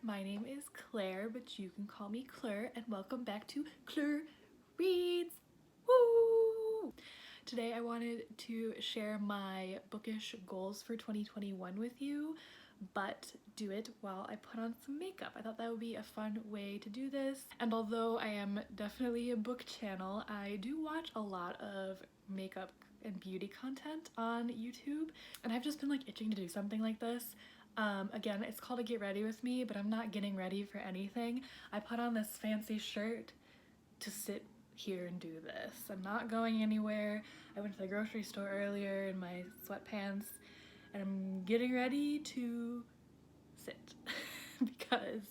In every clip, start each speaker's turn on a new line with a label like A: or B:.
A: my name is Claire, but you can call me Clur, and welcome back to Clur Reads! Woo! Today I wanted to share my bookish goals for 2021 with you, but do it while I put on some makeup. I thought that would be a fun way to do this, and although I am definitely a book channel, I do watch a lot of makeup and beauty content on YouTube, and I've just been like itching to do something like this. Again, it's called a get ready with me, but I'm not getting ready for anything. I put on this fancy shirt to sit here and do this. I'm not going anywhere. I went to the grocery store earlier in my sweatpants, and I'm getting ready to sit because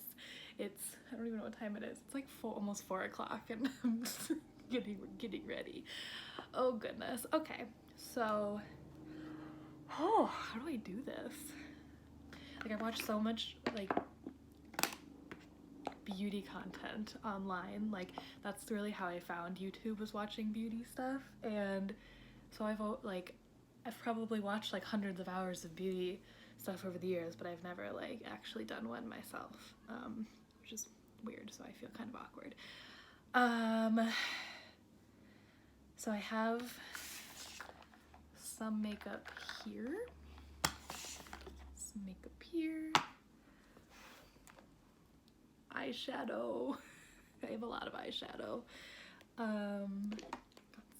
A: it's, I don't even know what time it is. It's like almost 4 o'clock and I'm just getting ready. Oh goodness. Okay, so, how do I do this? Like, I watch so much like beauty content online. Like, that's really how I found YouTube, was watching beauty stuff. And so I've probably watched like hundreds of hours of beauty stuff over the years, but I've never like actually done one myself, which is weird, so I feel kind of awkward. So I have some makeup here. Some makeup here. Eyeshadow. I have a lot of eyeshadow. Got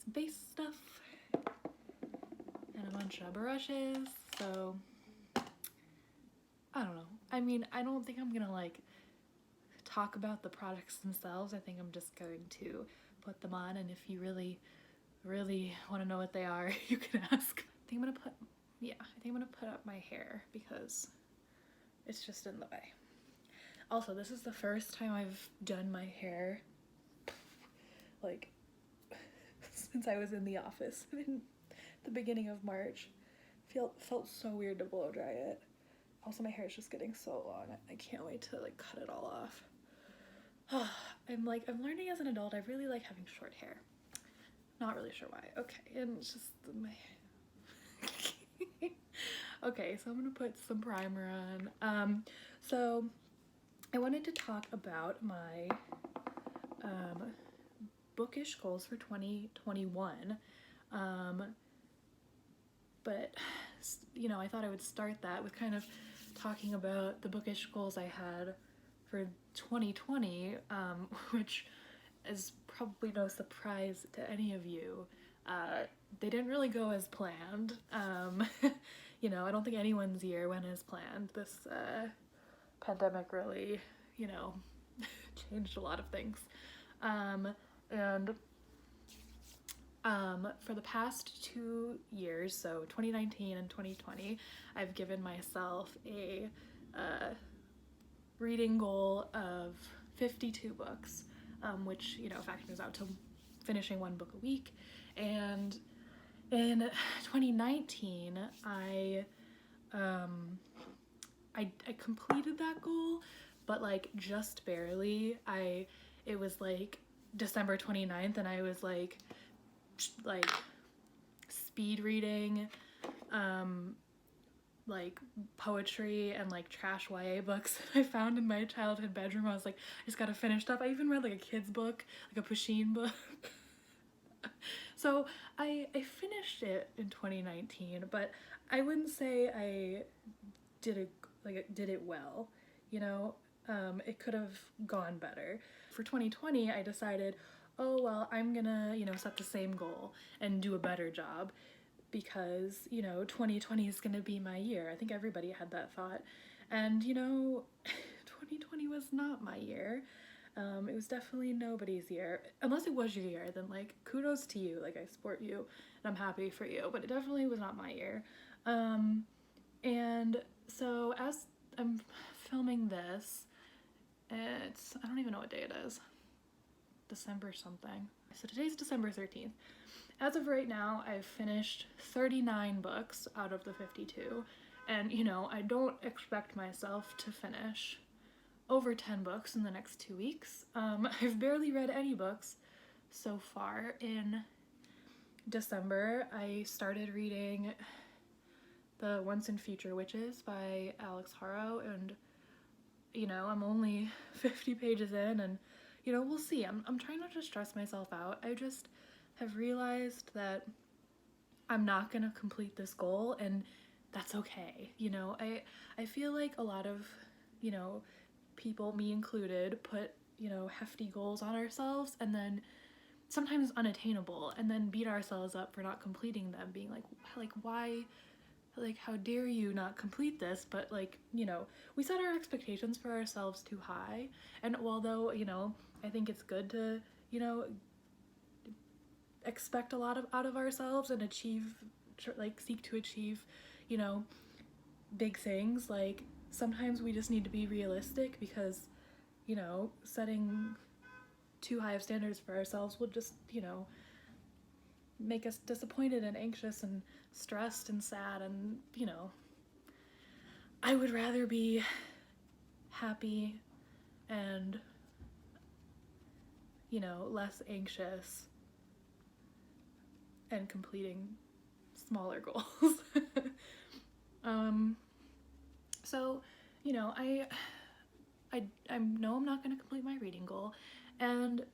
A: some base stuff and a bunch of brushes. So I don't know. I mean, I don't think I'm gonna like talk about the products themselves. I think I'm just going to put them on, and if you really want to know what they are, you can ask. I think I'm gonna put up my hair because it's just in the way. Also, this is the first time I've done my hair like since I was in the office in the beginning of March. Felt so weird to blow dry it. Also, my hair is just getting so long. I can't wait to like cut it all off. I'm learning as an adult. I really like having short hair. Not really sure why. Okay, and it's just my okay, so I'm gonna put some primer on. So I wanted to talk about my bookish goals for 2021, but you know, I thought I would start that with kind of talking about the bookish goals I had for 2020, which is probably no surprise to any of you. They didn't really go as planned. You know, I don't think anyone's year went as planned. This pandemic really, you know, changed a lot of things. For the past 2 years, so 2019 and 2020, I've given myself a reading goal of 52 books, which, you know, factors out to finishing 1 book a week. And in 2019, I completed that goal, but like just barely. It was like December 29th, and I was like speed reading like poetry and like trash YA books that I found in my childhood bedroom. I was like, I just gotta finish stuff. I even read like a kid's book, like a Pusheen book. So I finished it in 2019, but I wouldn't say I did it well, you know. It could have gone better. For 2020, I decided, oh well, I'm gonna, you know, set the same goal and do a better job, because, you know, 2020 is gonna be my year. I think everybody had that thought, and you know, 2020 was not my year. It was definitely nobody's year. Unless it was your year, then like kudos to you, like I support you and I'm happy for you, but it definitely was not my year. And so as I'm filming this, I don't even know what day it is. December something. So today's December 13th. As of right now, I've finished 39 books out of the 52. And, you know, I don't expect myself to finish over 10 books in the next 2 weeks. I've barely read any books so far. In December, I started reading The Once and Future Witches by Alex Harrow, and you know, I'm only 50 pages in, and, you know, we'll see. I'm trying not to stress myself out. I just have realized that I'm not gonna complete this goal, and that's okay. You know, I feel like a lot of, you know, people, me included, put, you know, hefty goals on ourselves and then sometimes unattainable, and then beat ourselves up for not completing them, being like why, like, how dare you not complete this? But, like, you know, we set our expectations for ourselves too high, and although, you know, I think it's good to, you know, expect a lot of out of ourselves and achieve, like, seek to achieve, you know, big things, like, sometimes we just need to be realistic, because, you know, setting too high of standards for ourselves will just, you know, make us disappointed and anxious and stressed and sad, and, you know, I would rather be happy and, you know, less anxious and completing smaller goals. So, you know, I know I'm not going to complete my reading goal, and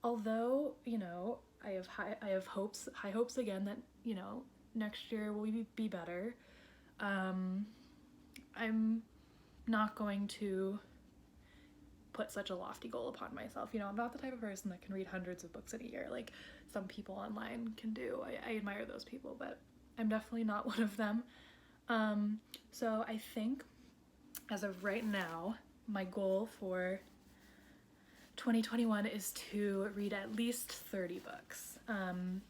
A: although, you know, I have high hopes again that, you know, next year will be better. I'm not going to put such a lofty goal upon myself. You know, I'm not the type of person that can read hundreds of books in a year like some people online can do. I admire those people, but I'm definitely not one of them. So I think as of right now, my goal for 2021 is to read at least 30 books. And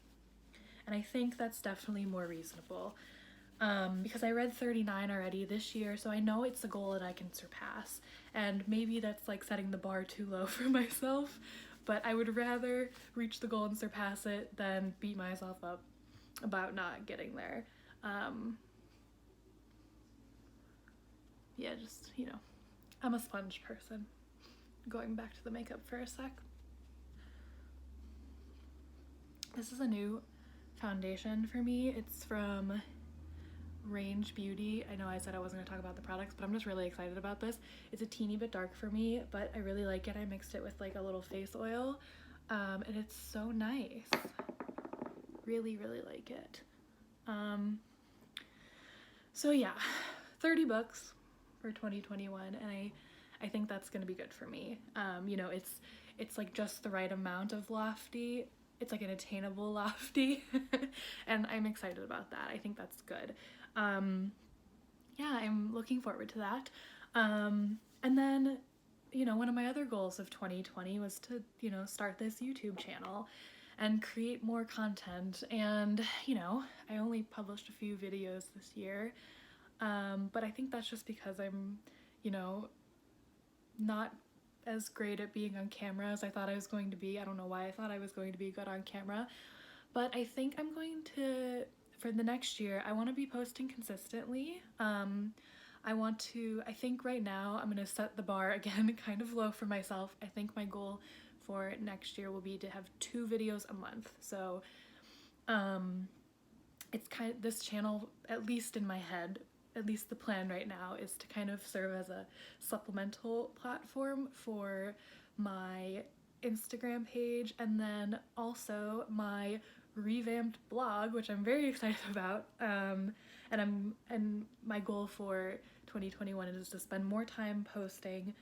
A: I think that's definitely more reasonable, because I read 39 already this year, so I know it's a goal that I can surpass. And maybe that's like setting the bar too low for myself, but I would rather reach the goal and surpass it than beat myself up about not getting there. Yeah, just, you know, I'm a sponge person. Going back to the makeup for a sec. This is a new foundation for me. It's from Range Beauty. I know I said I wasn't gonna talk about the products, but I'm just really excited about this. It's a teeny bit dark for me, but I really like it. I mixed it with like a little face oil, and it's so nice. Really, really like it. So yeah, 30 books for 2021, and I think that's gonna be good for me. You know, it's like just the right amount of lofty. It's like an attainable lofty, and I'm excited about that. I think that's good. Yeah, I'm looking forward to that. And then, you know, one of my other goals of 2020 was to, you know, start this YouTube channel and create more content. And, you know, I only published a few videos this year, but I think that's just because I'm, you know, not as great at being on camera as I thought I was going to be. I don't know why I thought I was going to be good on camera, but I think I'm going to, for the next year, I want to be posting consistently. I think right now I'm going to set the bar again kind of low for myself. I think my goal for next year will be to have 2 videos a month. So it's kind of, this channel, at least in my head, at least the plan right now, is to kind of serve as a supplemental platform for my Instagram page, and then also my revamped blog, which I'm very excited about. And my goal for 2021 is to spend more time posting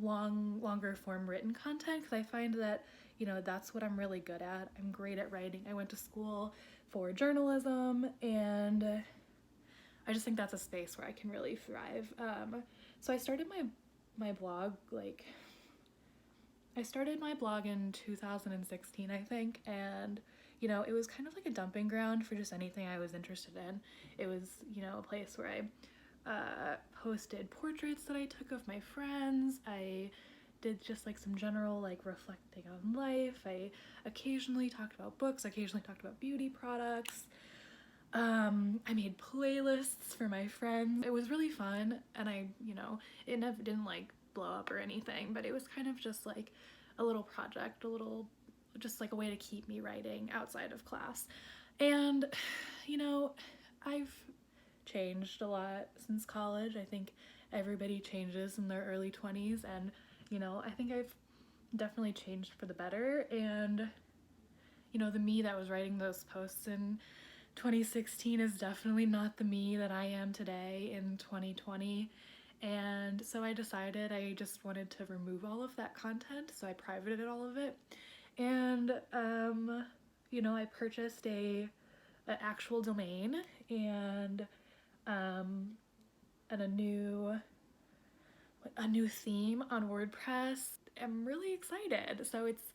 A: longer form written content, because I find that, you know, that's what I'm really good at. I'm great at writing. I went to school for journalism, and I just think that's a space where I can really thrive. So I started my blog, like, I started my blog in 2016, I think, and, you know, it was kind of like a dumping ground for just anything I was interested in. It was, you know, a place where I posted portraits that I took of my friends. I did just like some general like reflecting on life. I occasionally talked about books, occasionally talked about beauty products. I made playlists for my friends. It was really fun, and I, you know, it never didn't like blow up or anything, but it was kind of just like a little project, just like a way to keep me writing outside of class. And, you know, I've changed a lot since college. I think everybody changes in their early 20s, and I think I've definitely changed for the better. And the me that was writing those posts in 2016 is definitely not the me that I am today in 2020. And so I decided I just wanted to remove all of that content, so I privated all of it. And I purchased an actual domain and a new theme on WordPress. I'm really excited. So it's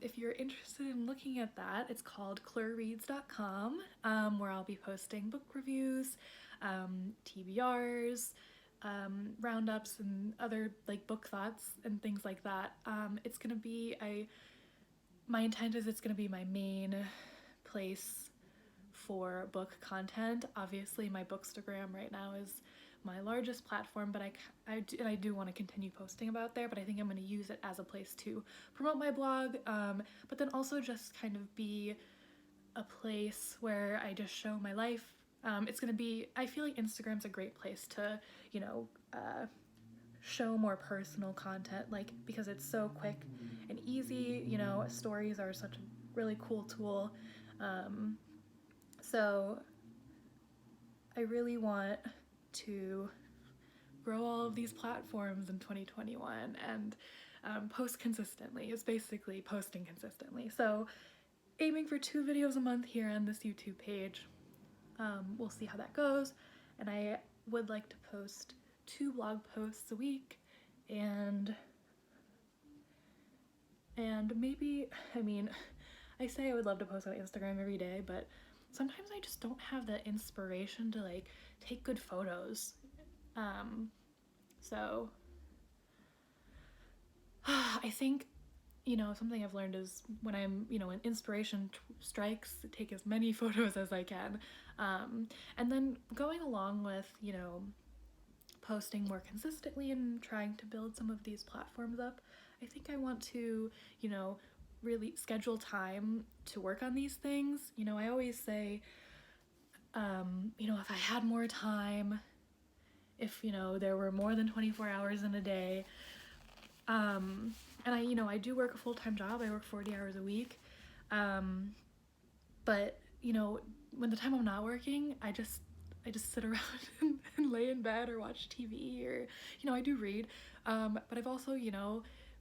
A: if you're interested in looking at that, it's called clurreads.com, where I'll be posting book reviews, TBRs, roundups, and other like book thoughts and things like that. It's gonna be my intent is it's gonna be my main place for book content. Obviously, my Bookstagram right now is my largest platform, but I do want to continue posting about there, but I think I'm going to use it as a place to promote my blog, but then also just kind of be a place where I just show my life. It's going to be, I feel like Instagram's a great place to, show more personal content, like, because it's so quick and easy. Stories are such a really cool tool. So I really want to grow all of these platforms in 2021 and post consistently. It's basically posting consistently. So aiming for 2 videos a month here on this YouTube page. We'll see how that goes. And I would like to post 2 blog posts a week, and maybe, I say I would love to post on Instagram every day, but sometimes I just don't have the inspiration to like take good photos. So I think, something I've learned is when I'm, when inspiration strikes, take as many photos as I can. And then going along with, posting more consistently and trying to build some of these platforms up, I think I want to, really schedule time to work on these things. I always say, if I had more time, if, there were more than 24 hours in a day, and I do work a full-time job. I work 40 hours a week. But, when the time I'm not working, I just sit around and lay in bed or watch TV, or, I do read. But I've also,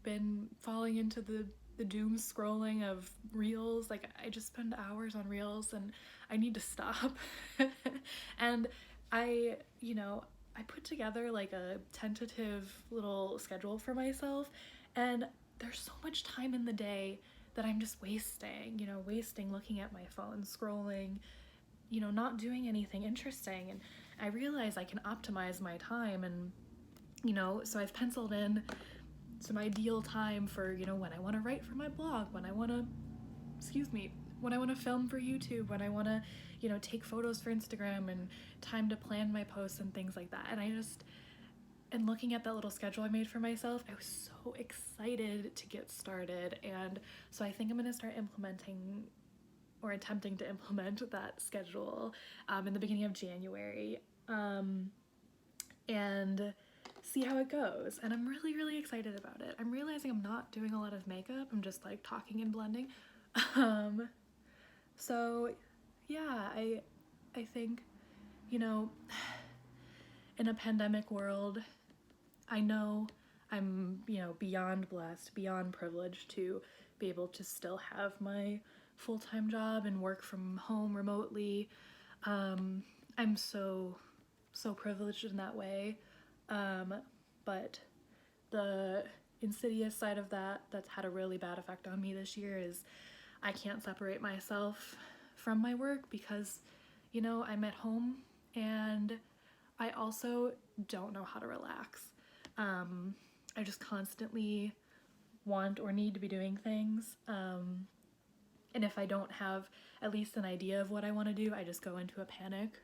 A: been falling into the doom scrolling of reels. Like, I just spend hours on reels and I need to stop. And I put together like a tentative little schedule for myself, and there's so much time in the day that I'm just wasting looking at my phone, scrolling, not doing anything interesting. And I realize I can optimize my time, and so I've penciled in some ideal time for when I want to write for my blog, when I want to film for YouTube, when I want to take photos for Instagram, and time to plan my posts and things like that. And looking at that little schedule I made for myself, I was so excited to get started. And so I think I'm going to start implementing, or attempting to implement, that schedule in the beginning of January, and see how it goes. And I'm really, really excited about it. I'm realizing I'm not doing a lot of makeup. I'm just like talking and blending. So yeah, I think, in a pandemic world, I know I'm, beyond blessed, beyond privileged to be able to still have my full-time job and work from home remotely. I'm so privileged in that way. But the insidious side of that's had a really bad effect on me this year is I can't separate myself from my work because, I'm at home, and I also don't know how to relax. I just constantly want or need to be doing things. And if I don't have at least an idea of what I want to do, I just go into a panic,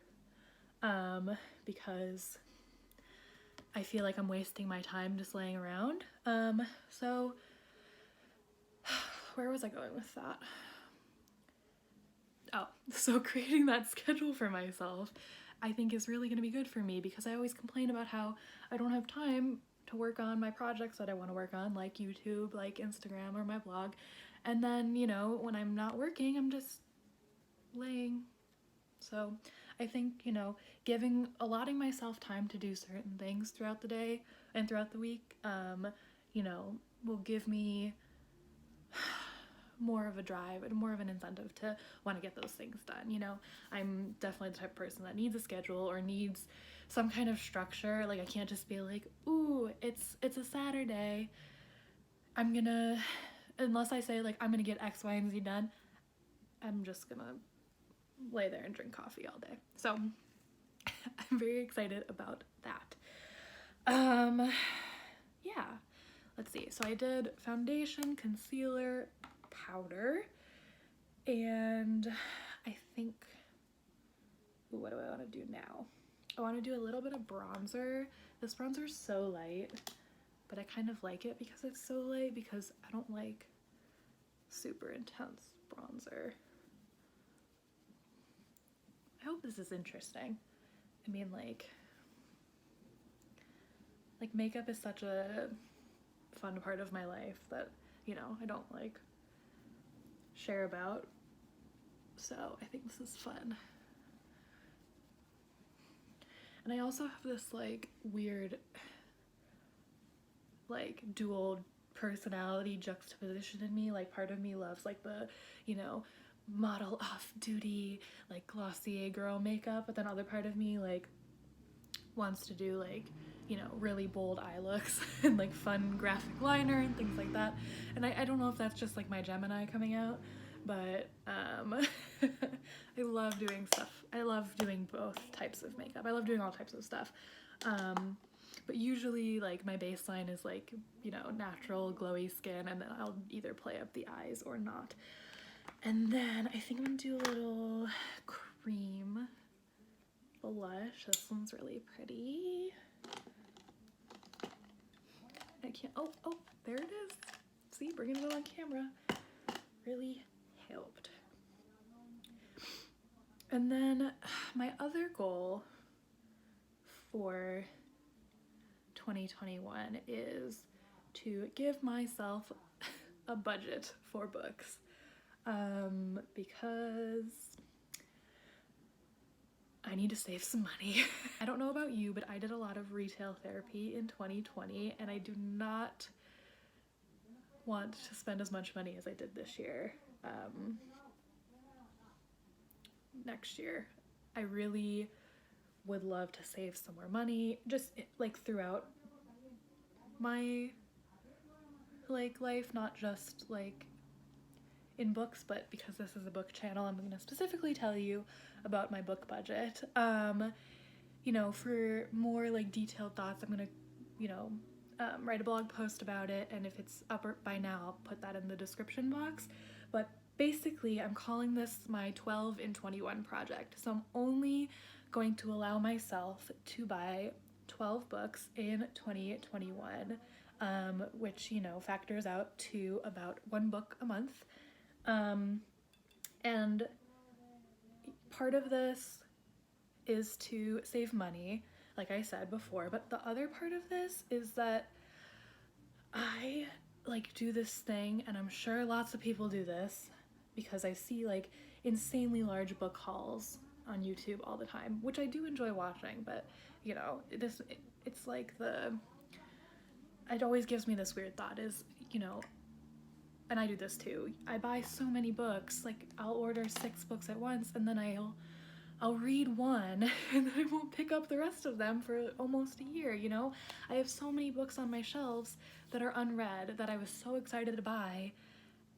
A: because I feel like I'm wasting my time just laying around. So where was I going with that? Oh, so creating that schedule for myself. I think is really going to be good for me, because I always complain about how I don't have time to work on my projects that I want to work on, like YouTube, like Instagram, or my blog. And then, you know, when I'm not working, I'm just laying. So I think, you know, allotting myself time to do certain things throughout the day and throughout the week, you know, will give me more of a drive and more of an incentive to want to get those things done. You know, I'm definitely the type of person that needs a schedule or needs some kind of structure. Like, I can't just be like, ooh, it's a Saturday, I'm gonna, unless I say like I'm gonna get X, Y, and Z done, I'm just gonna lay there and drink coffee all day. So I'm very excited about that. Yeah, let's see. So I did foundation, concealer, powder, and I think, ooh, what do I want to do now? I want to do a little bit of bronzer. This bronzer is so light, but I kind of like it because it's so light, because I don't like super intense bronzer. I hope this is interesting. I mean, like makeup is such a fun part of my life that, you know, I don't like share about. So I think this is fun. And I also have this like weird like dual personality juxtaposition in me. Like, part of me loves like the, you know, model off duty like Glossier girl makeup, but then other part of me like wants to do like, you know, really bold eye looks and like fun graphic liner and things like that. And I don't know if that's just like my Gemini coming out, but I love doing stuff. I love doing both types of makeup. I love doing all types of stuff. But usually like my baseline is like, you know, natural glowy skin, and then I'll either play up the eyes or not. And then I think I'm gonna do a little cream blush. This one's really pretty. I can't, oh, there it is. See, bringing it on camera really helped. And then my other goal for 2021 is to give myself a budget for books, because I need to save some money. I don't know about you, but I did a lot of retail therapy in 2020, and I do not want to spend as much money as I did this year. Next year, I really would love to save some more money, just like throughout my like life, not just like in books, but because this is a book channel, I'm gonna specifically tell you about my book budget. You know, for more like detailed thoughts, I'm gonna, you know, write a blog post about it, and if it's up by now, I'll put that in the description box. But basically, I'm calling this my 12 in 21 project. So I'm only going to allow myself to buy 12 books in 2021, which, you know, factors out to about one book a month. And part of this is to save money, like I said before, but the other part of this is that I like do this thing, and I'm sure lots of people do this, because I see like insanely large book hauls on YouTube all the time, which I do enjoy watching, but you know, it's like it always gives me this weird thought is, you know, and I do this too, I buy so many books, like I'll order 6 books at once, and then I'll read one and then I won't pick up the rest of them for almost a year, you know? I have so many books on my shelves that are unread that I was so excited to buy,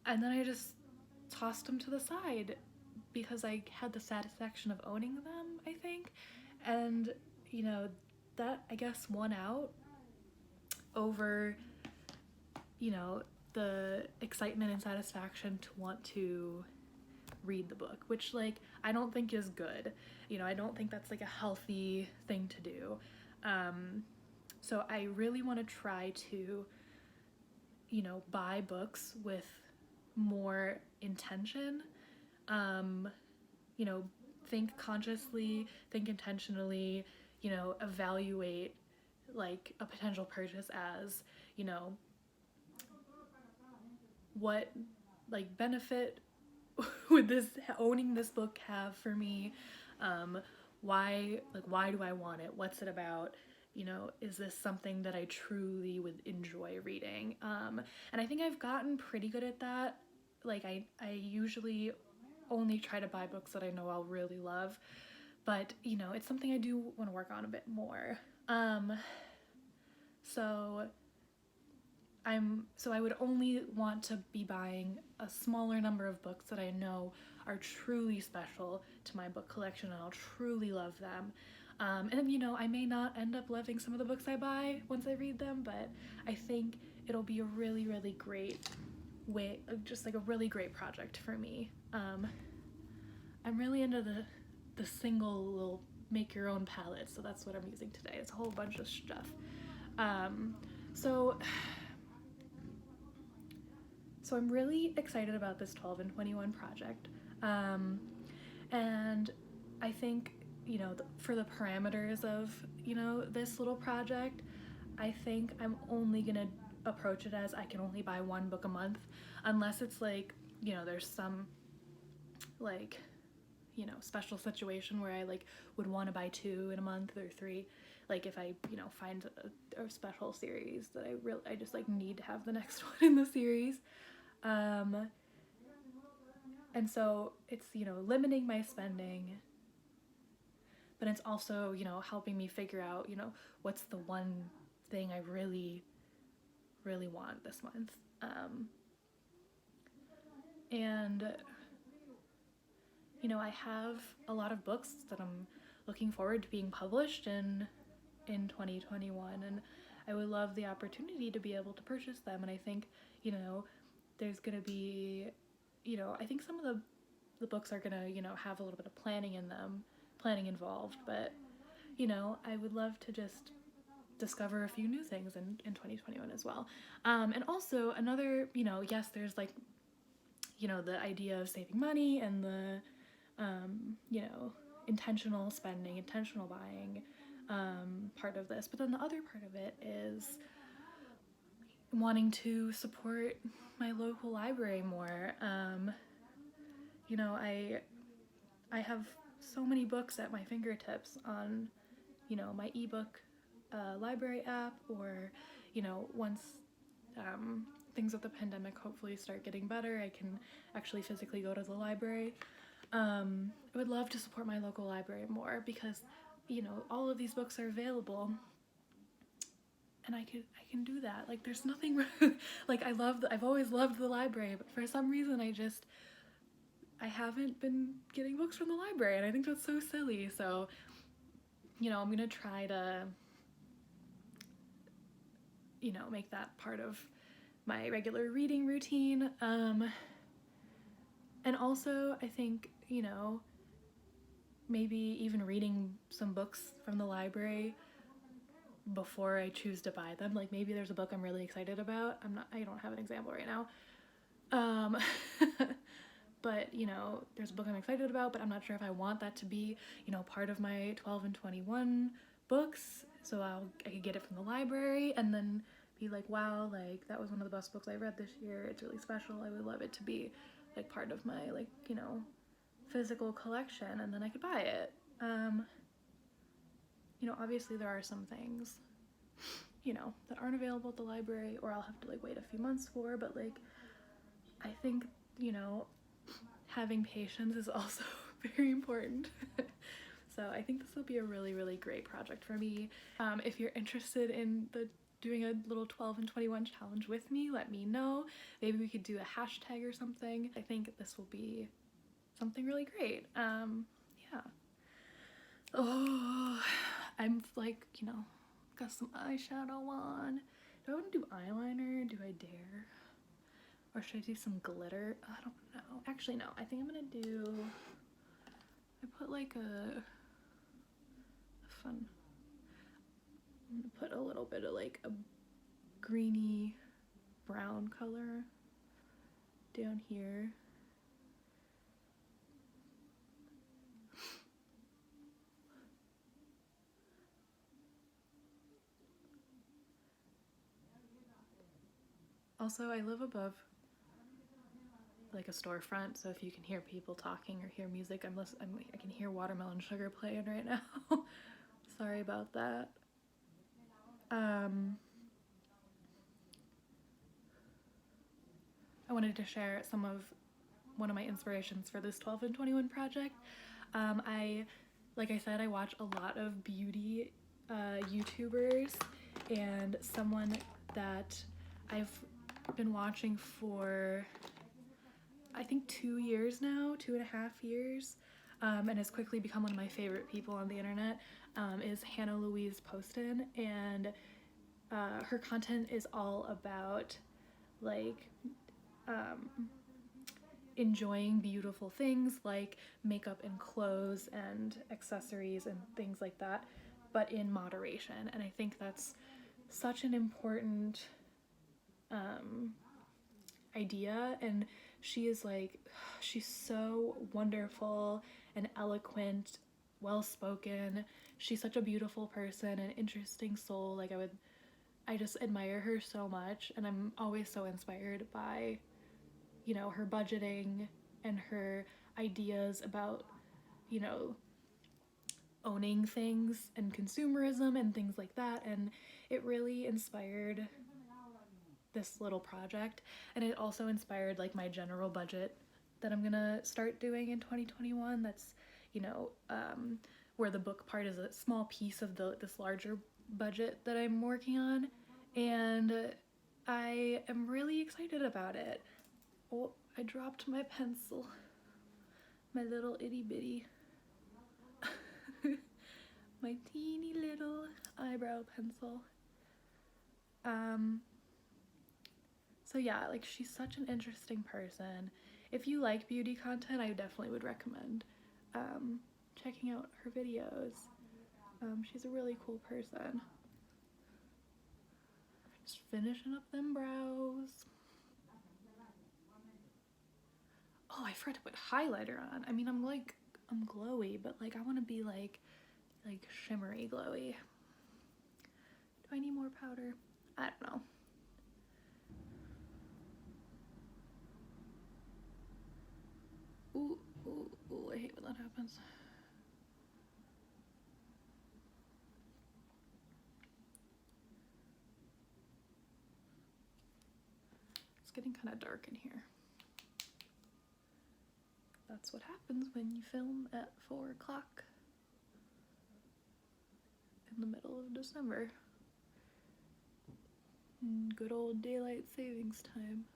A: and then I just tossed them to the side because I had the satisfaction of owning them, I think. And, you know, that, I guess, won out over, you know, the excitement and satisfaction to want to read the book, which like I don't think is good. You know, I don't think that's like a healthy thing to do. So I really want to try to, you know, buy books with more intention. You know, think consciously, think intentionally, you know, evaluate like a potential purchase as, you know, what like benefit would this owning this book have for me? Why do I want it? What's it about? You know, is this something that I truly would enjoy reading? And I think I've gotten pretty good at that. Like I usually only try to buy books that I know I'll really love, but you know, it's something I do want to work on a bit more. So I would only want to be buying a smaller number of books that I know are truly special to my book collection and I'll truly love them. And you know, I may not end up loving some of the books I buy once I read them, but I think it'll be a really, really great way, just like a really great project for me. I'm really into the single little make your own palette, so that's what I'm using today. It's a whole bunch of stuff. So I'm really excited about this 12 and 21 project. And I think, you know, for the parameters of, you know, this little project, I think I'm only gonna approach it as I can only buy one book a month, unless it's like, you know, there's some like, you know, special situation where I like would want to buy 2 in a month or 3. Like if I, you know, find a special series that I just like need to have the next one in the series. And so it's, you know, limiting my spending, but it's also, you know, helping me figure out, you know, what's the one thing I really, really want this month. And, you know, I have a lot of books that I'm looking forward to being published in 2021, and I would love the opportunity to be able to purchase them. And I think, you know, there's gonna be, you know, I think some of the books are gonna, you know, have a little bit of planning involved, but, you know, I would love to just discover a few new things in 2021 as well. And also another, you know, yes, there's like, you know, the idea of saving money and the, you know, intentional spending, intentional buying, part of this, but then the other part of it is wanting to support my local library more. You know, I have so many books at my fingertips on, you know, my ebook library app, or, you know, once things with the pandemic hopefully start getting better, I can actually physically go to the library. I would love to support my local library more because, you know, all of these books are available, and I can do that. Like, there's nothing like I've always loved the library, but for some reason I haven't been getting books from the library, and I think that's so silly. So, you know, I'm gonna try to, you know, make that part of my regular reading routine. And also I think, you know, maybe even reading some books from the library before I choose to buy them. Like maybe there's a book I'm really excited about. I don't have an example right now. But, you know, there's a book I'm excited about, but I'm not sure if I want that to be, you know, part of my 12 and 21 books. So I could get it from the library and then be like, wow, like that was one of the best books I read this year. It's really special. I would love it to be like part of my, like, you know, physical collection, and then I could buy it. You know, obviously there are some things, you know, that aren't available at the library or I'll have to like wait a few months for, but like I think, you know, having patience is also very important. So I think this will be a really, really great project for me. If you're interested in doing a little 12 and 21 challenge with me, let me know. Maybe we could do a hashtag or something. I think this will be something really great. Yeah. Oh, I'm like, you know, got some eyeshadow on. Do I want to do eyeliner? Do I dare? Or should I do some glitter? I don't know. Actually, no. I think I'm gonna do, I put like a fun, I'm gonna put a little bit of like a greeny brown color down here. Also, I live above like a storefront, so if you can hear people talking or hear music, I can hear Watermelon Sugar playing right now. Sorry about that. I wanted to share one of my inspirations for this 12 and 21 project. Like I said, I watch a lot of beauty YouTubers, and someone that I've been watching for I think 2 years now, 2.5 years, and has quickly become one of my favorite people on the internet, is Hannah Louise Poston, and her content is all about like enjoying beautiful things like makeup and clothes and accessories and things like that, but in moderation. And I think that's such an important idea. And she's so wonderful and eloquent, well spoken. She's such a beautiful person, an interesting soul. I just admire her so much, and I'm always so inspired by, her budgeting and her ideas about, owning things and consumerism and things like that. And it really inspired this little project, and it also inspired like my general budget that I'm gonna start doing in 2021. That's where the book part is a small piece of this larger budget that I'm working on, and I am really excited about it. Oh, I dropped my pencil, my little itty bitty my teeny little eyebrow pencil. So yeah, like, she's such an interesting person. If you like beauty content, I definitely would recommend checking out her videos. She's a really cool person. Just finishing up them brows. Oh, I forgot to put highlighter on. I mean, I'm glowy, but like I want to be like shimmery glowy. Do I need more powder? I don't know. Ooh, ooh, ooh, I hate when that happens. It's getting kind of dark in here. That's what happens when you film at 4 o'clock in the middle of December. Good old daylight savings time.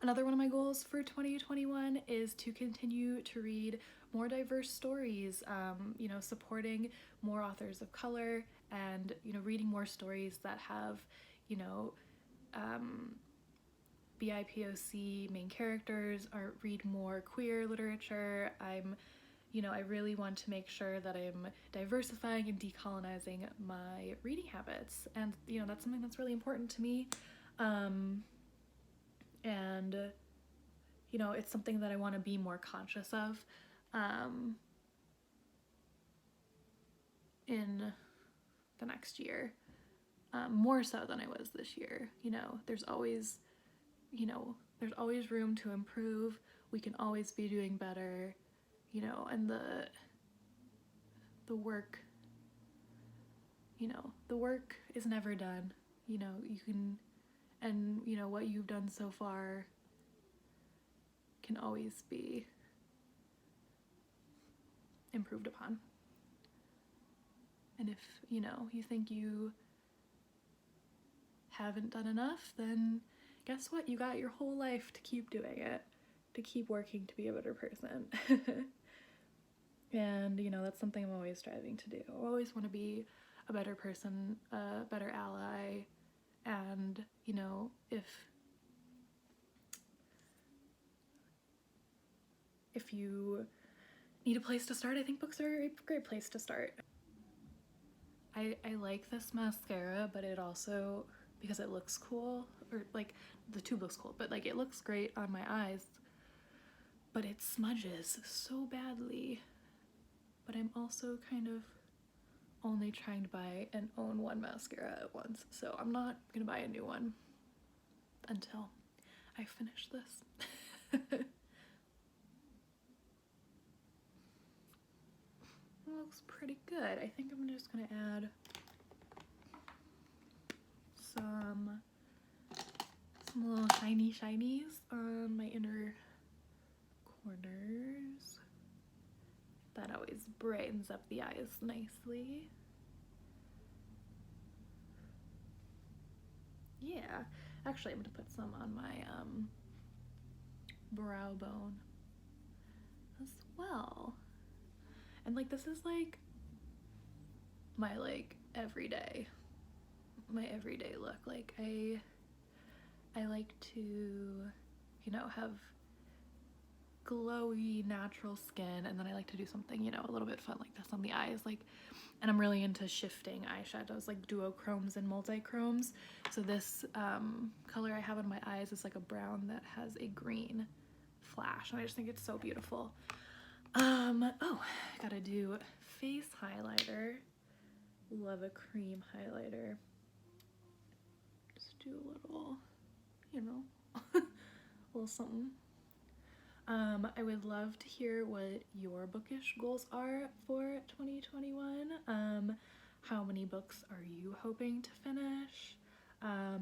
A: Another one of my goals for 2021 is to continue to read more diverse stories, supporting more authors of color, and, reading more stories that have, BIPOC main characters, or read more queer literature. I really want to make sure that I'm diversifying and decolonizing my reading habits, and that's something that's really important to me. And it's something that I want to be more conscious of in the next year, more so than I was this year. There's always room to improve. We can always be doing better, and the work is never done. You can, and what you've done so far can always be improved upon. And if you think you haven't done enough, then guess what? You got your whole life to keep doing it, to keep working to be a better person. And that's something I'm always striving to do. I always want to be a better person, a better ally. And if you need a place to start, I think books are a great place to start. I like this mascara, but it also, because it looks cool, or like the tube looks cool, but like it looks great on my eyes, but it smudges so badly. But I'm also kind of only trying to buy and own one mascara at once, so I'm not gonna buy a new one. until I finish this. It looks pretty good. I think I'm just gonna add some little tiny shinies on my inner corners. That always brightens up the eyes nicely. Yeah, actually I'm gonna put some on my brow bone as well. And like this is like my everyday look. Like I like to, you know, have glowy natural skin, and then I like to do something, you know, a little bit fun like this on the eyes. Like, and I'm really into shifting eyeshadows, like duochromes and multichromes. So this color I have on my eyes is like a brown that has a green flash, and I just think it's so beautiful. Oh, I gotta do face highlighter. Love a cream highlighter. Just do a little, you know, a little something. I would love to hear what your bookish goals are for 2021. How many books are you hoping to finish?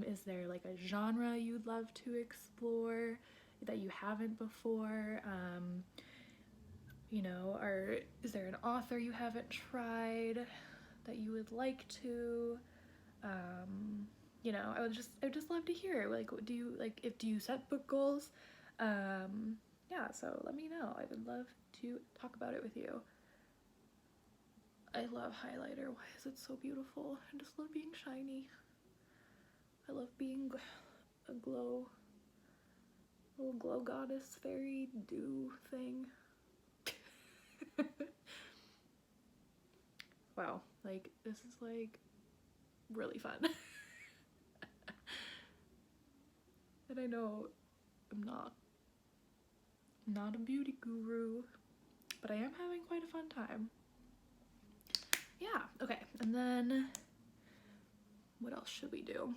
A: Is there like a genre you'd love to explore that you haven't before? You know, is there an author you haven't tried that you would like to? You know, I would just love to hear, like, do you set book goals? Yeah, so let me know. I would love to talk about it with you. I love highlighter. Why is it so beautiful? I just love being shiny. I love being a little glow goddess fairy dew thing. Wow, like this is like really fun. And I know I'm not a beauty guru, but I am having quite a fun time. Yeah, okay, and then what else should we do?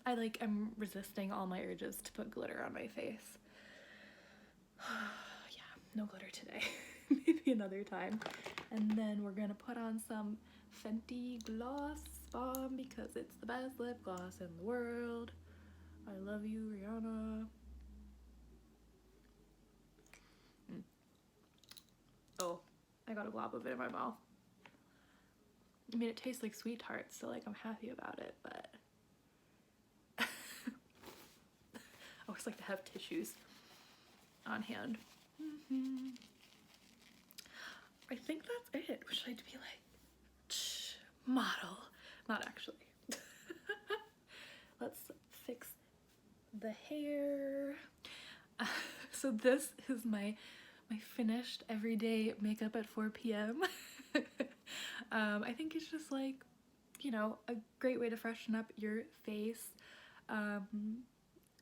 A: I'm resisting all my urges to put glitter on my face. Yeah, no glitter today. Maybe another time. And then we're gonna put on some Fenty Gloss Bomb because it's the best lip gloss in the world. I love you, Rihanna. Oh, I got a glob of it in my mouth. I mean, it tastes like sweet tarts, so like I'm happy about it, but I always like to have tissues on hand. I think that's it. Wish I'd be like, model. Not actually. Let's fix the hair. So this is my finished everyday makeup at 4 p.m. I think it's just like, you know, a great way to freshen up your face.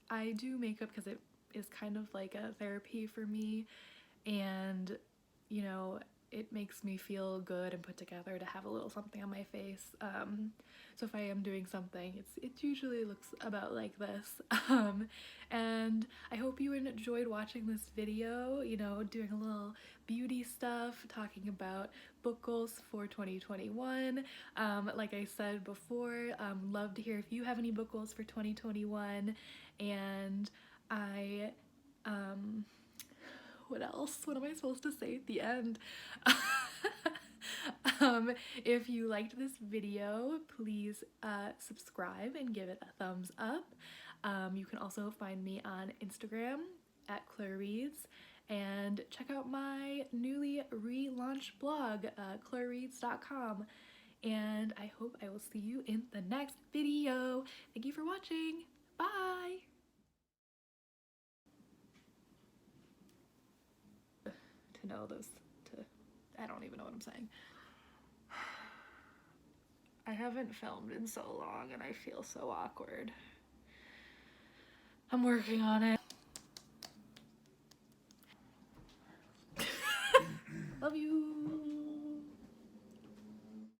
A: I do makeup because it is kind of like a therapy for me, and you know, it makes me feel good and put together to have a little something on my face. So if I am doing something, it usually looks about like this. And I hope you enjoyed watching this video, you know, doing a little beauty stuff, talking about book goals for 2021. Like I said before, love to hear if you have any book goals for 2021. And what else? What am I supposed to say at the end? If you liked this video, please subscribe and give it a thumbs up. You can also find me on Instagram at Clur Reads, and check out my newly relaunched blog, clurreads.com. And I hope I will see you in the next video. Thank you for watching. Bye! To know those, I don't even know what I'm saying. I haven't filmed in so long and I feel so awkward. I'm working on it.